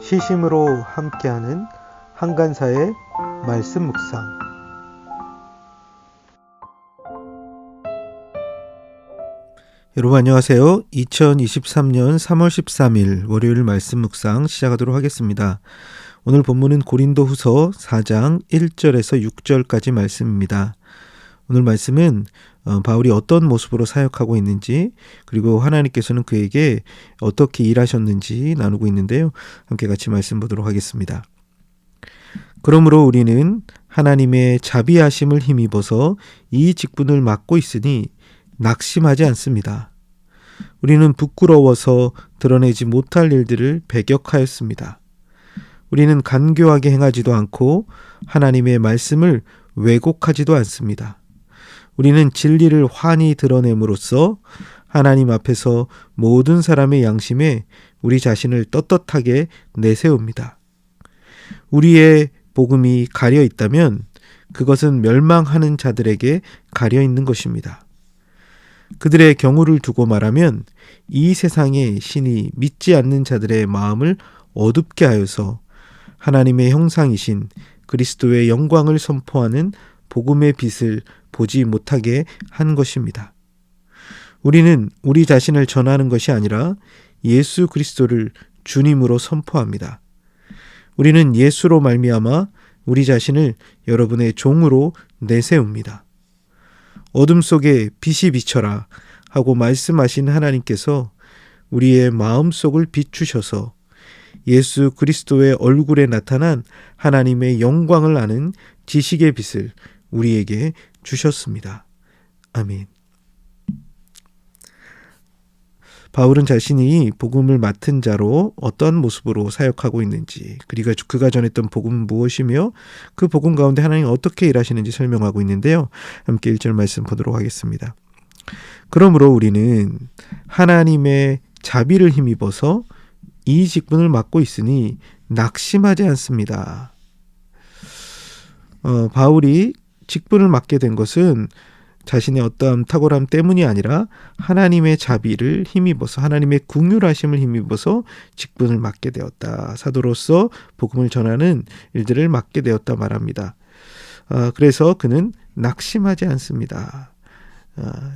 시심으로 함께하는 한간사의 말씀 묵상. 여러분 안녕하세요. 2023년 3월 13일 월요일 말씀 묵상 시작하도록 하겠습니다. 오늘 본문은 고린도후서 4장 1절에서 6절까지 말씀입니다. 오늘 말씀은 바울이 어떤 모습으로 사역하고 있는지, 그리고 하나님께서는 그에게 어떻게 일하셨는지 나누고 있는데요. 함께 같이 말씀 보도록 하겠습니다. 그러므로 우리는 하나님의 자비하심을 힘입어서 이 직분을 맡고 있으니 낙심하지 않습니다. 우리는 부끄러워서 드러내지 못할 일들을 배격하였습니다. 우리는 간교하게 행하지도 않고 하나님의 말씀을 왜곡하지도 않습니다. 우리는 진리를 환히 드러냄으로써 하나님 앞에서 모든 사람의 양심에 우리 자신을 떳떳하게 내세웁니다. 우리의 복음이 가려 있다면 그것은 멸망하는 자들에게 가려 있는 것입니다. 그들의 경우를 두고 말하면 이 세상의 신이 믿지 않는 자들의 마음을 어둡게 하여서 하나님의 형상이신 그리스도의 영광을 선포하는 복음의 빛을 보지 못하게 한 것입니다. 우리는 우리 자신을 전하는 것이 아니라 예수 그리스도를 주님으로 선포합니다. 우리는 예수로 말미암아 우리 자신을 여러분의 종으로 내세웁니다. 어둠 속에 빛이 비쳐라 하고 말씀하신 하나님께서 우리의 마음속을 비추셔서 예수 그리스도의 얼굴에 나타난 하나님의 영광을 아는 지식의 빛을 우리에게 주셨습니다. 아멘. 바울은 자신이 복음을 맡은 자로 어떤 모습으로 사역하고 있는지, 그리고 그가 전했던 복음은 무엇이며 그 복음 가운데 하나님이 어떻게 일하시는지 설명하고 있는데요. 함께 1절 말씀 보도록 하겠습니다. 그러므로 우리는 하나님의 자비를 힘입어서 이 직분을 맡고 있으니 낙심하지 않습니다. 바울이 직분을 맡게 된 것은 자신의 어떠한 탁월함 때문이 아니라 하나님의 자비를 힘입어서, 하나님의 긍휼하심을 힘입어서 직분을 맡게 되었다. 사도로서 복음을 전하는 일들을 맡게 되었다 말합니다. 그래서 그는 낙심하지 않습니다.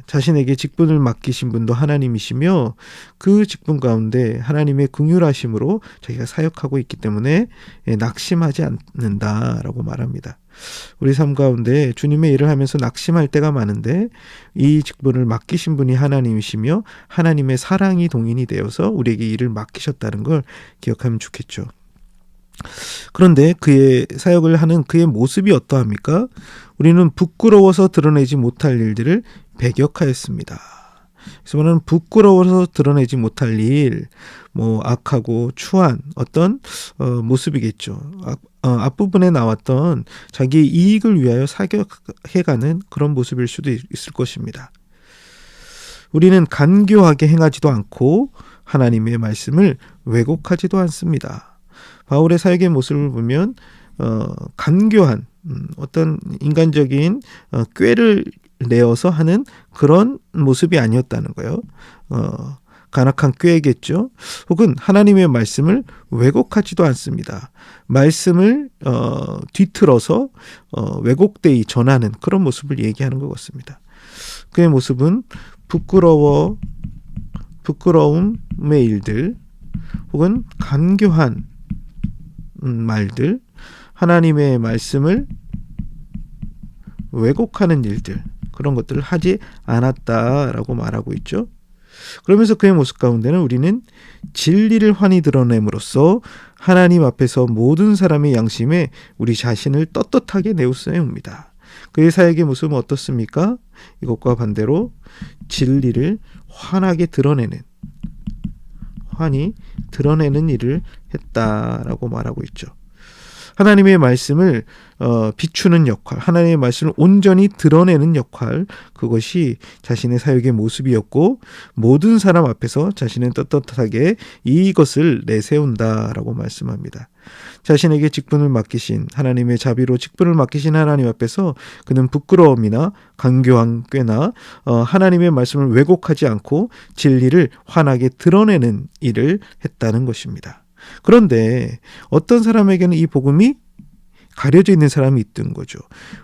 자신에게 직분을 맡기신 분도 하나님이시며 그 직분 가운데 하나님의 긍휼하심으로 자기가 사역하고 있기 때문에 낙심하지 않는다라고 말합니다. 우리 삶 가운데 주님의 일을 하면서 낙심할 때가 많은데 이 직분을 맡기신 분이 하나님이시며 하나님의 사랑이 동인이 되어서 우리에게 일을 맡기셨다는 걸 기억하면 좋겠죠. 그런데 그의 사역을 하는 그의 모습이 어떠합니까? 우리는 부끄러워서 드러내지 못할 일들을 배격하였습니다. 그래서 말하는 부끄러워서 드러내지 못할 일, 악하고 추한 어떤 모습이겠죠. 앞부분에 나왔던 자기의 이익을 위하여 사격해가는 그런 모습일 수도 있을 것입니다. 우리는 간교하게 행하지도 않고 하나님의 말씀을 왜곡하지도 않습니다. 바울의 사역의 모습을 보면 간교한 어떤 인간적인 꾀를 내어서 하는 그런 모습이 아니었다는 거예요. 간악한 꾀겠죠. 혹은 하나님의 말씀을 왜곡하지도 않습니다. 말씀을 뒤틀어서 왜곡되이 전하는 그런 모습을 얘기하는 것 같습니다. 그의 모습은 부끄러움의 일들, 혹은 간교한 말들, 하나님의 말씀을 왜곡하는 일들, 그런 것들을 하지 않았다라고 말하고 있죠. 그러면서 그의 모습 가운데는 우리는 진리를 환히 드러냄으로써 하나님 앞에서 모든 사람의 양심에 우리 자신을 떳떳하게 내세웁니다. 그의 사역의 모습은 어떻습니까? 이것과 반대로 진리를 환히 드러내는 일을 했다라고 말하고 있죠. 하나님의 말씀을 비추는 역할, 하나님의 말씀을 온전히 드러내는 역할, 그것이 자신의 사역의 모습이었고 모든 사람 앞에서 자신은 떳떳하게 이것을 내세운다라고 말씀합니다. 자신에게 직분을 맡기신 하나님의 자비로 직분을 맡기신 하나님 앞에서 그는 부끄러움이나 간교한 꾀나 하나님의 말씀을 왜곡하지 않고 진리를 환하게 드러내는 일을 했다는 것입니다. 그런데 어떤 사람에게는 이 복음이 가려져 있는 사람이 있던 거죠.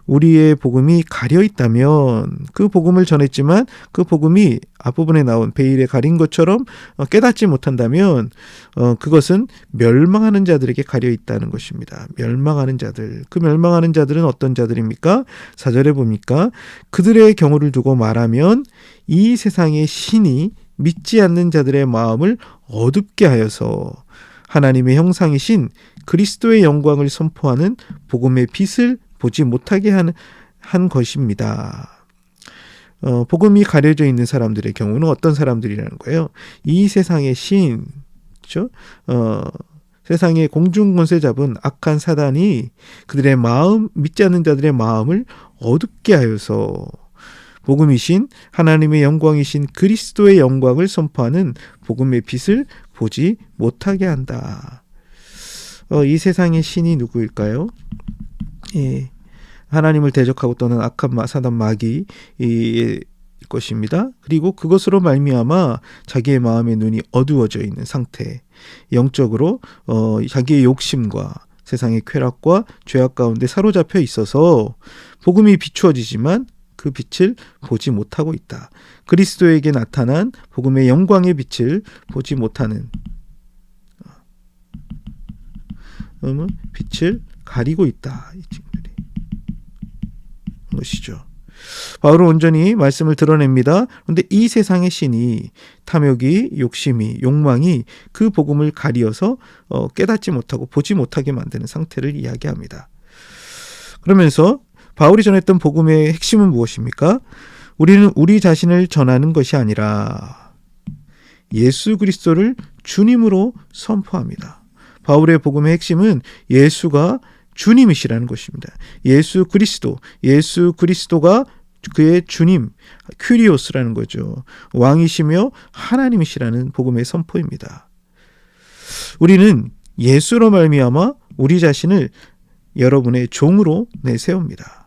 우리의 복음이 가려 있다면 그 복음을 전했지만 그 복음이 앞부분에 나온 베일에 가린 것처럼 깨닫지 못한다면 그것은 멸망하는 자들에게 가려 있다는 것입니다. 멸망하는 자들. 그 멸망하는 자들은 어떤 자들입니까? 4절에 보니까 그들의 경우를 두고 말하면 이 세상의 신이 믿지 않는 자들의 마음을 어둡게 하여서 하나님의 형상이신 그리스도의 영광을 선포하는 복음의 빛을 보지 못하게 한 것입니다. 복음이 가려져 있는 사람들의 경우는 어떤 사람들이라는 거예요? 이 세상의 신, 그렇죠? 세상의 공중권세 잡은 악한 사단이 그들의 마음, 믿지 않는 자들의 마음을 어둡게 하여서 복음이신 하나님의 영광이신 그리스도의 영광을 선포하는 복음의 빛을 보지 못하게 한다. 이 세상의 신이 누구일까요? 예, 하나님을 대적하고 떠난 악한 사단 마귀의 것입니다. 그리고 그것으로 말미암아 자기의 마음의 눈이 어두워져 있는 상태, 영적으로 자기의 욕심과 세상의 쾌락과 죄악 가운데 사로잡혀 있어서 복음이 비추어지지만 그 빛을 보지 못하고 있다. 그리스도에게 나타난 복음의 영광의 빛을 보지 못하는 빛을 가리고 있다. 이 친구들이 것이죠. 바울은 온전히 말씀을 드러냅니다. 그런데 이 세상의 신이 탐욕이, 욕심이, 욕망이 그 복음을 가리어서 깨닫지 못하고 보지 못하게 만드는 상태를 이야기합니다. 그러면서 바울이 전했던 복음의 핵심은 무엇입니까? 우리는 우리 자신을 전하는 것이 아니라 예수 그리스도를 주님으로 선포합니다. 바울의 복음의 핵심은 예수가 주님이시라는 것입니다. 예수 그리스도가 그의 주님, 큐리오스라는 거죠. 왕이시며 하나님이시라는 복음의 선포입니다. 우리는 예수로 말미암아 우리 자신을 여러분의 종으로 내세웁니다.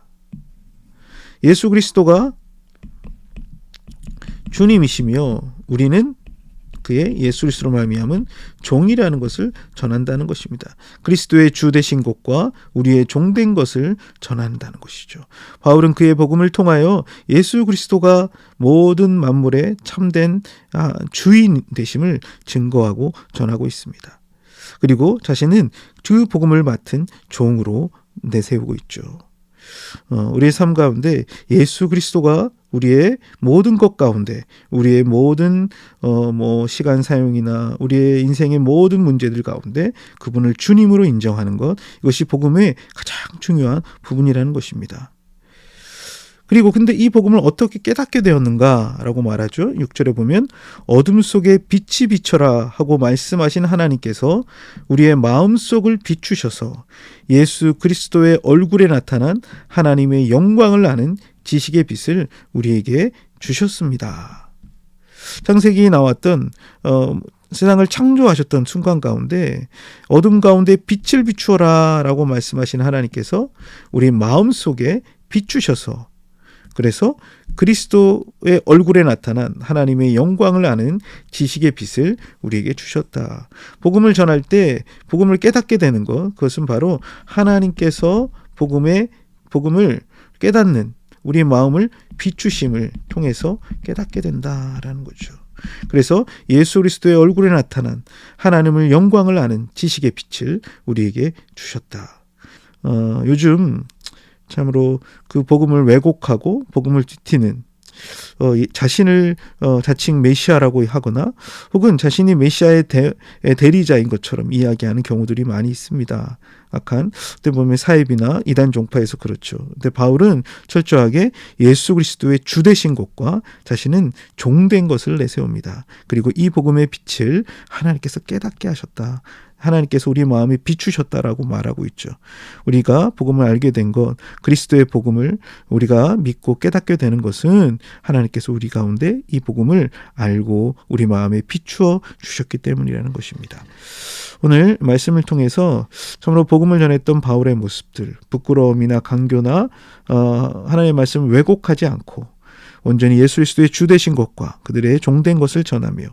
예수 그리스도가 주님이시며 우리는 그의 예수 그리스도로 말미암은 종이라는 것을 전한다는 것입니다. 그리스도의 주 되신 것과 우리의 종된 것을 전한다는 것이죠. 바울은 그의 복음을 통하여 예수 그리스도가 모든 만물의 참된 주인 되심을 증거하고 전하고 있습니다. 그리고 자신은 그 복음을 맡은 종으로 내세우고 있죠. 우리의 삶 가운데 예수 그리스도가 우리의 모든 것 가운데 우리의 모든 시간 사용이나 우리의 인생의 모든 문제들 가운데 그분을 주님으로 인정하는 것, 이것이 복음의 가장 중요한 부분이라는 것입니다. 그리고 근데 이 복음을 어떻게 깨닫게 되었는가라고 말하죠. 6절에 보면 어둠 속에 빛이 비춰라 하고 말씀하신 하나님께서 우리의 마음속을 비추셔서 예수 그리스도의 얼굴에 나타난 하나님의 영광을 아는 지식의 빛을 우리에게 주셨습니다. 창세기에 나왔던 세상을 창조하셨던 순간 가운데 어둠 가운데 빛을 비추어라 라고 말씀하신 하나님께서 우리 마음속에 비추셔서 그래서 그리스도의 얼굴에 나타난 하나님의 영광을 아는 지식의 빛을 우리에게 주셨다. 복음을 전할 때 복음을 깨닫게 되는 것, 그것은 바로 하나님께서 복음을 깨닫는 우리의 마음을 비추심을 통해서 깨닫게 된다라는 거죠. 그래서 예수 그리스도의 얼굴에 나타난 하나님의 영광을 아는 지식의 빛을 우리에게 주셨다. 요즘 참으로 그 복음을 왜곡하고 복음을 뒤티는 자신을 자칭 메시아라고 하거나 혹은 자신이 메시아의 대리자인 것처럼 이야기하는 경우들이 많이 있습니다. 악한 그때 보면 사입이나 이단 종파에서 그렇죠. 근데 바울은 철저하게 예수 그리스도의 주 되신 것과 자신은 종된 것을 내세웁니다. 그리고 이 복음의 빛을 하나님께서 깨닫게 하셨다. 하나님께서 우리 마음에 비추셨다라고 말하고 있죠. 우리가 복음을 알게 된 것, 그리스도의 복음을 우리가 믿고 깨닫게 되는 것은 하나님께서 우리 가운데 이 복음을 알고 우리 마음에 비추어 주셨기 때문이라는 것입니다. 오늘 말씀을 통해서 참으로 복음을 전했던 바울의 모습들, 부끄러움이나 강교나 하나님의 말씀을 왜곡하지 않고 온전히 예수 그리스도의 주 되신 것과 그들의 종된 것을 전하며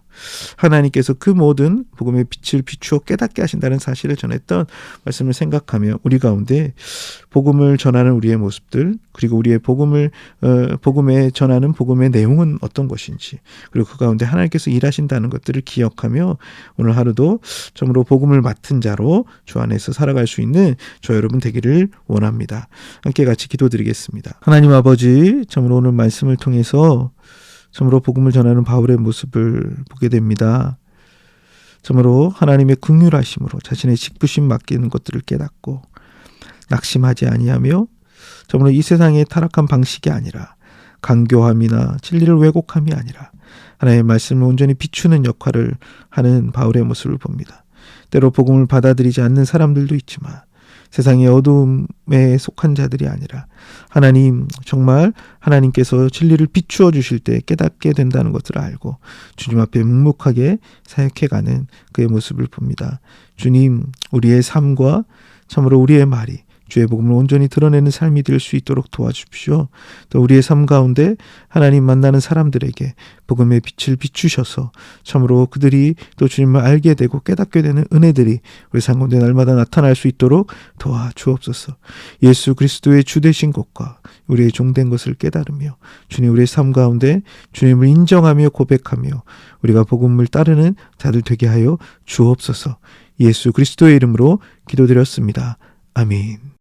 하나님께서 그 모든 복음의 빛을 비추어 깨닫게 하신다는 사실을 전했던 말씀을 생각하며 우리 가운데 복음을 전하는 우리의 모습들, 그리고 우리의 복음에 전하는 복음의 내용은 어떤 것인지, 그리고 그 가운데 하나님께서 일하신다는 것들을 기억하며 오늘 하루도 참으로 복음을 맡은 자로 주 안에서 살아갈 수 있는 저 여러분 되기를 원합니다. 함께 같이 기도드리겠습니다. 하나님 아버지, 참으로 오늘 말씀을 통해서 참으로 복음을 전하는 바울의 모습을 보게 됩니다. 참으로 하나님의 긍휼하심으로 자신의 직부심 맡기는 것들을 깨닫고 낙심하지 아니하며 참으로 이 세상의 타락한 방식이 아니라 간교함이나 진리를 왜곡함이 아니라 하나님의 말씀을 온전히 비추는 역할을 하는 바울의 모습을 봅니다. 때로 복음을 받아들이지 않는 사람들도 있지만 세상의 어두움에 속한 자들이 아니라 하나님, 정말 하나님께서 진리를 비추어 주실 때 깨닫게 된다는 것을 알고 주님 앞에 묵묵하게 사역해가는 그의 모습을 봅니다. 주님, 우리의 삶과 참으로 우리의 말이 주의 복음을 온전히 드러내는 삶이 될 수 있도록 도와주십시오. 또 우리의 삶 가운데 하나님 만나는 사람들에게 복음의 빛을 비추셔서 참으로 그들이 또 주님을 알게 되고 깨닫게 되는 은혜들이 우리 삶 가운데 날마다 나타날 수 있도록 도와주옵소서. 예수 그리스도의 주 되신 것과 우리의 종된 것을 깨달으며 주님, 우리의 삶 가운데 주님을 인정하며 고백하며 우리가 복음을 따르는 자들 되게 하여 주옵소서. 예수 그리스도의 이름으로 기도드렸습니다. 아멘.